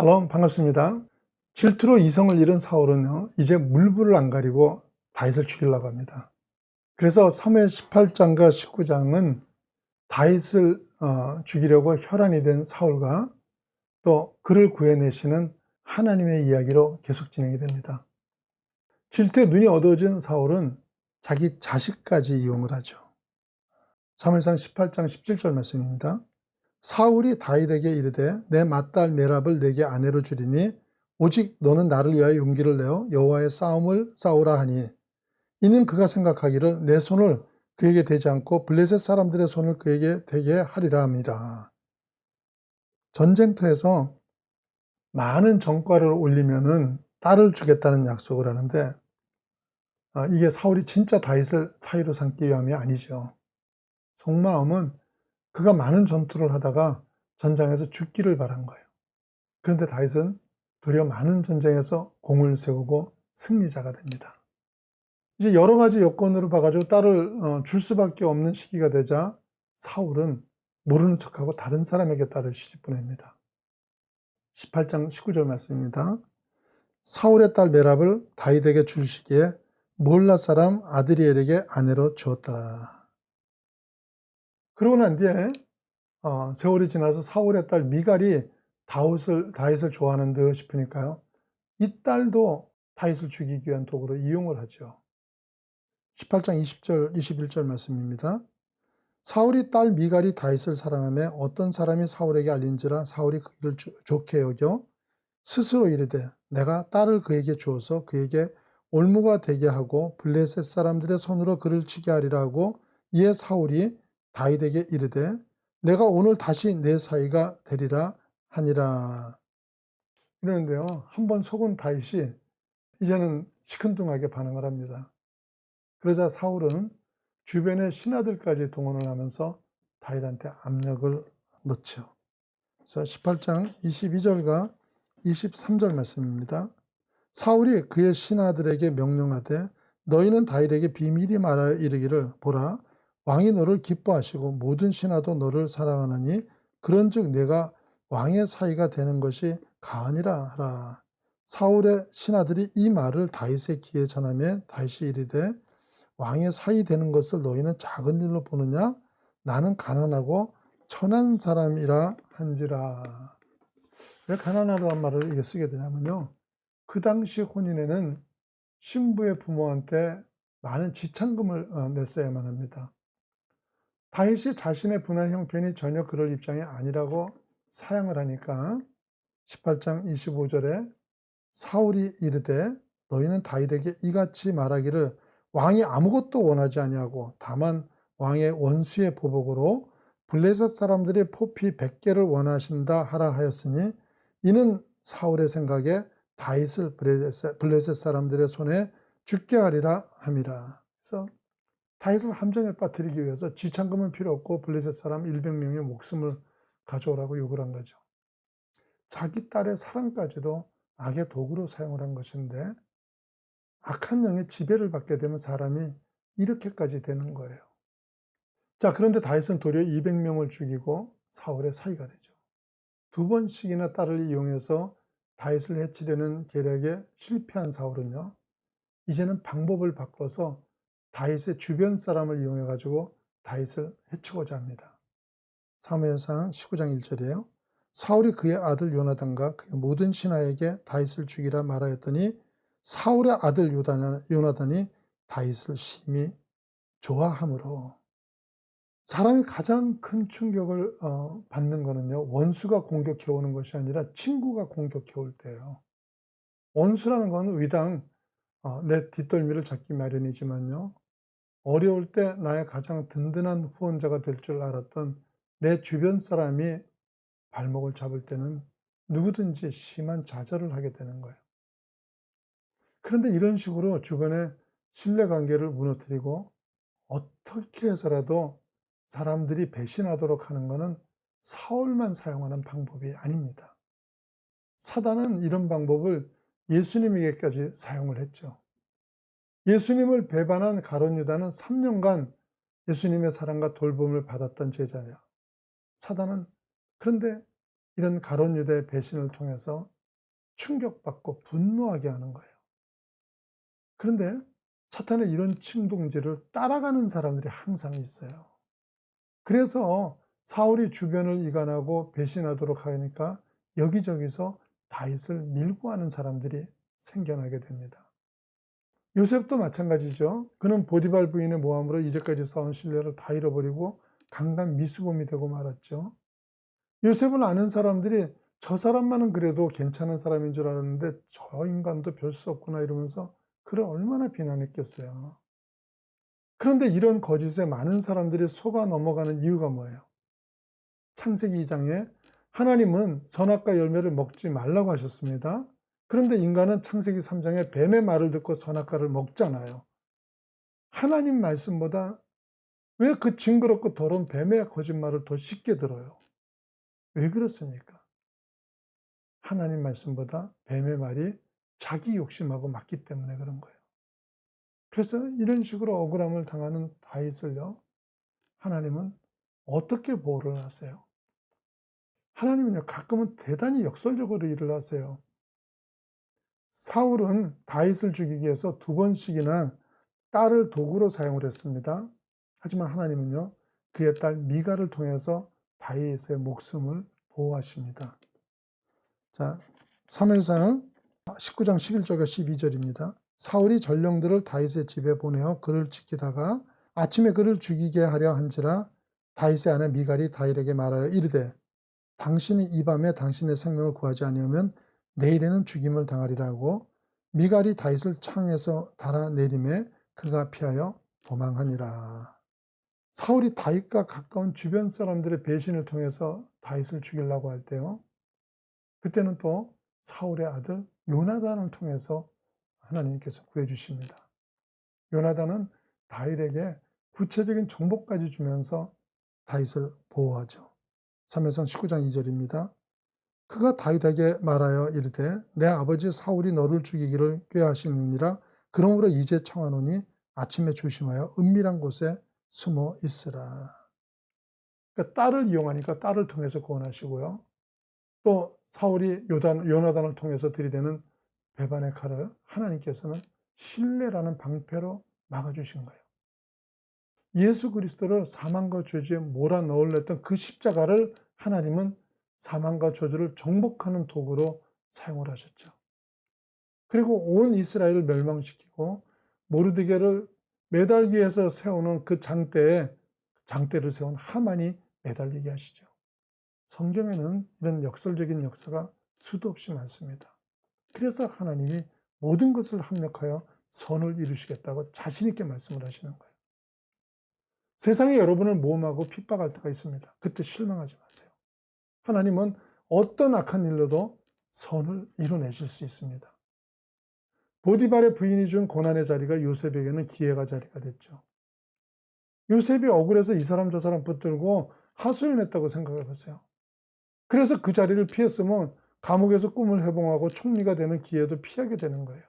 샬롬 반갑습니다. 질투로 이성을 잃은 사울은요, 이제 물불을 안 가리고 다윗을 죽이려고 합니다. 그래서 사무엘 18장과 19장은 다윗을 죽이려고 혈안이 된 사울과 또 그를 구해내시는 하나님의 이야기로 계속 진행이 됩니다. 질투에 눈이 어두워진 사울은 자기 자식까지 이용을 하죠. 사무엘상 18장 17절 말씀입니다. 사울이 다윗에게 이르되 내 맏딸 메랍을 내게 아내로 주리니 오직 너는 나를 위하여 용기를 내어 여호와의 싸움을 싸우라 하니 이는 그가 생각하기를 내 손을 그에게 대지 않고 블레셋 사람들의 손을 그에게 대게 하리라 합니다. 전쟁터에서 많은 전과를 올리면은 딸을 주겠다는 약속을 하는데 이게 사울이 진짜 다윗을 사위로 삼기 위함이 아니죠. 속마음은 그가 많은 전투를 하다가 전장에서 죽기를 바란 거예요. 그런데 다윗은 도리어 많은 전쟁에서 공을 세우고 승리자가 됩니다. 이제 여러 가지 여건으로 봐가지고 딸을 줄 수밖에 없는 시기가 되자 사울은 모르는 척하고 다른 사람에게 딸을 시집 보냅니다. 18장 19절 말씀입니다. 사울의 딸 메랍을 다윗에게 줄 시기에 몰라 사람 아드리엘에게 아내로 주었더라. 그러고 난 뒤에 세월이 지나서 사울의 딸 미갈이 다윗을 좋아하는 듯 싶으니까요, 이 딸도 다윗을 죽이기 위한 도구로 이용을 하죠. 18장 20절, 21절 말씀입니다. 사울이 딸 미갈이 다윗을 사랑하며 어떤 사람이 사울에게 알린지라 사울이 그를 좋게 여겨 스스로 이르되 내가 딸을 그에게 주어서 그에게 올무가 되게 하고 블레셋 사람들의 손으로 그를 치게 하리라 하고 이에 사울이 다윗에게 이르되 내가 오늘 다시 내 사위가 되리라 하니라. 이러는데요, 한번 속은 다윗이 이제는 시큰둥하게 반응을 합니다. 그러자 사울은 주변의 신하들까지 동원을 하면서 다윗한테 압력을 넣죠. 그래서 18장 22절과 23절 말씀입니다. 사울이 그의 신하들에게 명령하되 너희는 다윗에게 비밀히 말하여 이르기를 보라 왕이 너를 기뻐하시고 모든 신하도 너를 사랑하나니 그런즉 내가 왕의 사위가 되는 것이 가하니라 하라. 사울의 신하들이 이 말을 다윗의 귀에 전하며 다윗이 이르되 왕의 사위 되는 것을 너희는 작은 일로 보느냐? 나는 가난하고 천한 사람이라 한지라. 왜 가난하다는 말을 이게 쓰게 되냐면요, 그 당시 혼인에는 신부의 부모한테 많은 지참금을 냈어야만 합니다. 다윗이 자신의 분한 형편이 전혀 그럴 입장이 아니라고 사양을 하니까 18장 25절에 사울이 이르되 너희는 다윗에게 이같이 말하기를 왕이 아무것도 원하지 아니하고 다만 왕의 원수의 보복으로 블레셋 사람들이 포피 100개를 원하신다 하라 하였으니 이는 사울의 생각에 다윗을 블레셋 사람들의 손에 죽게 하리라 함이라. 그래서 다윗을 함정에 빠뜨리기 위해서 지참금은 필요 없고 블레셋 사람 100명의 목숨을 가져오라고 요구를 한 거죠. 자기 딸의 사랑까지도 악의 도구로 사용을 한 것인데 악한 영의 지배를 받게 되면 사람이 이렇게까지 되는 거예요. 자, 그런데 다윗은 도리어 200명을 죽이고 사울의 사위가 되죠. 두 번씩이나 딸을 이용해서 다윗을 해치려는 계략에 실패한 사울은요, 이제는 방법을 바꿔서 다윗의 주변 사람을 이용해 가지고 다윗을 해치고자 합니다. 사무엘상 19장 1절이에요. 사울이 그의 아들 요나단과 그의 모든 신하에게 다윗을 죽이라 말하였더니 사울의 아들 요나단이 다윗을 심히 좋아하므로. 사람이 가장 큰 충격을 받는 거는요, 원수가 공격해 오는 것이 아니라 친구가 공격해 올 때예요. 원수라는 건 위당 내 뒷덜미를 잡기 마련이지만요, 어려울 때 나의 가장 든든한 후원자가 될 줄 알았던 내 주변 사람이 발목을 잡을 때는 누구든지 심한 좌절을 하게 되는 거예요. 그런데 이런 식으로 주변의 신뢰관계를 무너뜨리고 어떻게 해서라도 사람들이 배신하도록 하는 것은 사울만 사용하는 방법이 아닙니다. 사단은 이런 방법을 예수님에게까지 사용을 했죠. 예수님을 배반한 가룟 유다는 3년간 예수님의 사랑과 돌봄을 받았던 제자예요. 사단은 그런데 이런 가룟 유다의 배신을 통해서 충격받고 분노하게 하는 거예요. 그런데 사탄의 이런 충동지를 따라가는 사람들이 항상 있어요. 그래서 사울이 주변을 이간하고 배신하도록 하니까 여기저기서 다윗을 밀고 가는 사람들이 생겨나게 됩니다. 요셉도 마찬가지죠. 그는 보디발 부인의 모함으로 이제까지 쌓은 신뢰를 다 잃어버리고 강간 미수범이 되고 말았죠. 요셉을 아는 사람들이 저 사람만은 그래도 괜찮은 사람인 줄 알았는데 저 인간도 별 수 없구나 이러면서 그를 얼마나 비난했겠어요. 그런데 이런 거짓에 많은 사람들이 속아 넘어가는 이유가 뭐예요? 창세기 2장에 하나님은 선악과 열매를 먹지 말라고 하셨습니다. 그런데 인간은 창세기 3장에 뱀의 말을 듣고 선악과를 먹잖아요. 하나님 말씀보다 왜 그 징그럽고 더러운 뱀의 거짓말을 더 쉽게 들어요? 왜 그렇습니까? 하나님 말씀보다 뱀의 말이 자기 욕심하고 맞기 때문에 그런 거예요. 그래서 이런 식으로 억울함을 당하는 다윗을요, 하나님은 어떻게 보호를 하세요? 하나님은요, 가끔은 대단히 역설적으로 일을 하세요. 사울은 다윗을 죽이기 위해서 2번씩이나 딸을 도구로 사용을 했습니다. 하지만 하나님은요, 그의 딸 미갈을 통해서 다윗의 목숨을 보호하십니다. 자, 사무엘상 19장 11절과 12절입니다. 사울이 전령들을 다윗의 집에 보내어 그를 지키다가 아침에 그를 죽이게 하려 한지라 다윗의 아내 미갈이 다윗에게 말하여 이르되 당신이 이 밤에 당신의 생명을 구하지 아니하면 내일에는 죽임을 당하리라 하고 미갈이 다윗을 창에서 달아내림에 그가 피하여 도망하니라. 사울이 다윗과 가까운 주변 사람들의 배신을 통해서 다윗을 죽이려고 할 때요, 그때는 또 사울의 아들 요나단을 통해서 하나님께서 구해주십니다. 요나단은 다윗에게 구체적인 정보까지 주면서 다윗을 보호하죠. 사무엘상 19장 2절입니다. 그가 다윗에게 말하여 이르되 내 아버지 사울이 너를 죽이기를 꾀하시느니라. 그러므로 이제 청하노니 아침에 조심하여 은밀한 곳에 숨어 있으라. 그러니까 딸을 이용하니까 딸을 통해서 구원하시고요. 또 사울이 요나단을 통해서 들이대는 배반의 칼을 하나님께서는 신뢰라는 방패로 막아주신 거예요. 예수 그리스도를 사망과 저주에 몰아넣으려던 그 십자가를 하나님은 사망과 저주를 정복하는 도구로 사용을 하셨죠. 그리고 온 이스라엘을 멸망시키고 모르드게를 매달기 위해서 세우는 그 장대를 세운 하만이 매달리게 하시죠. 성경에는 이런 역설적인 역사가 수도 없이 많습니다. 그래서 하나님이 모든 것을 합력하여 선을 이루시겠다고 자신 있게 말씀을 하시는 거예요. 세상에 여러분을 모험하고 핍박할 때가 있습니다. 그때 실망하지 마세요. 하나님은 어떤 악한 일로도 선을 이뤄내실 수 있습니다. 보디발의 부인이 준 고난의 자리가 요셉에게는 기회가 자리가 됐죠. 요셉이 억울해서 이 사람 저 사람 붙들고 하소연했다고 생각해 보세요. 그래서 그 자리를 피했으면 감옥에서 꿈을 회복하고 총리가 되는 기회도 피하게 되는 거예요.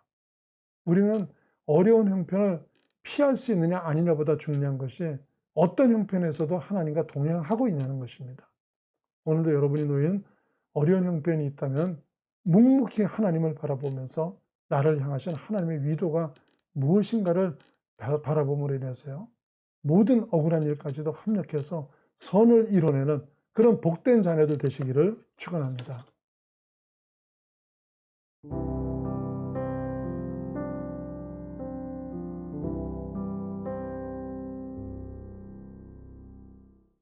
우리는 어려운 형편을 피할 수 있느냐 아니냐보다 중요한 것이 어떤 형편에서도 하나님과 동행하고 있냐는 것입니다. 오늘도 여러분이 놓인 어려운 형편이 있다면 묵묵히 하나님을 바라보면서 나를 향하신 하나님의 위도가 무엇인가를 바라봄으로 인해서요, 모든 억울한 일까지도 합력해서 선을 이뤄내는 그런 복된 자녀들 되시기를 축원합니다.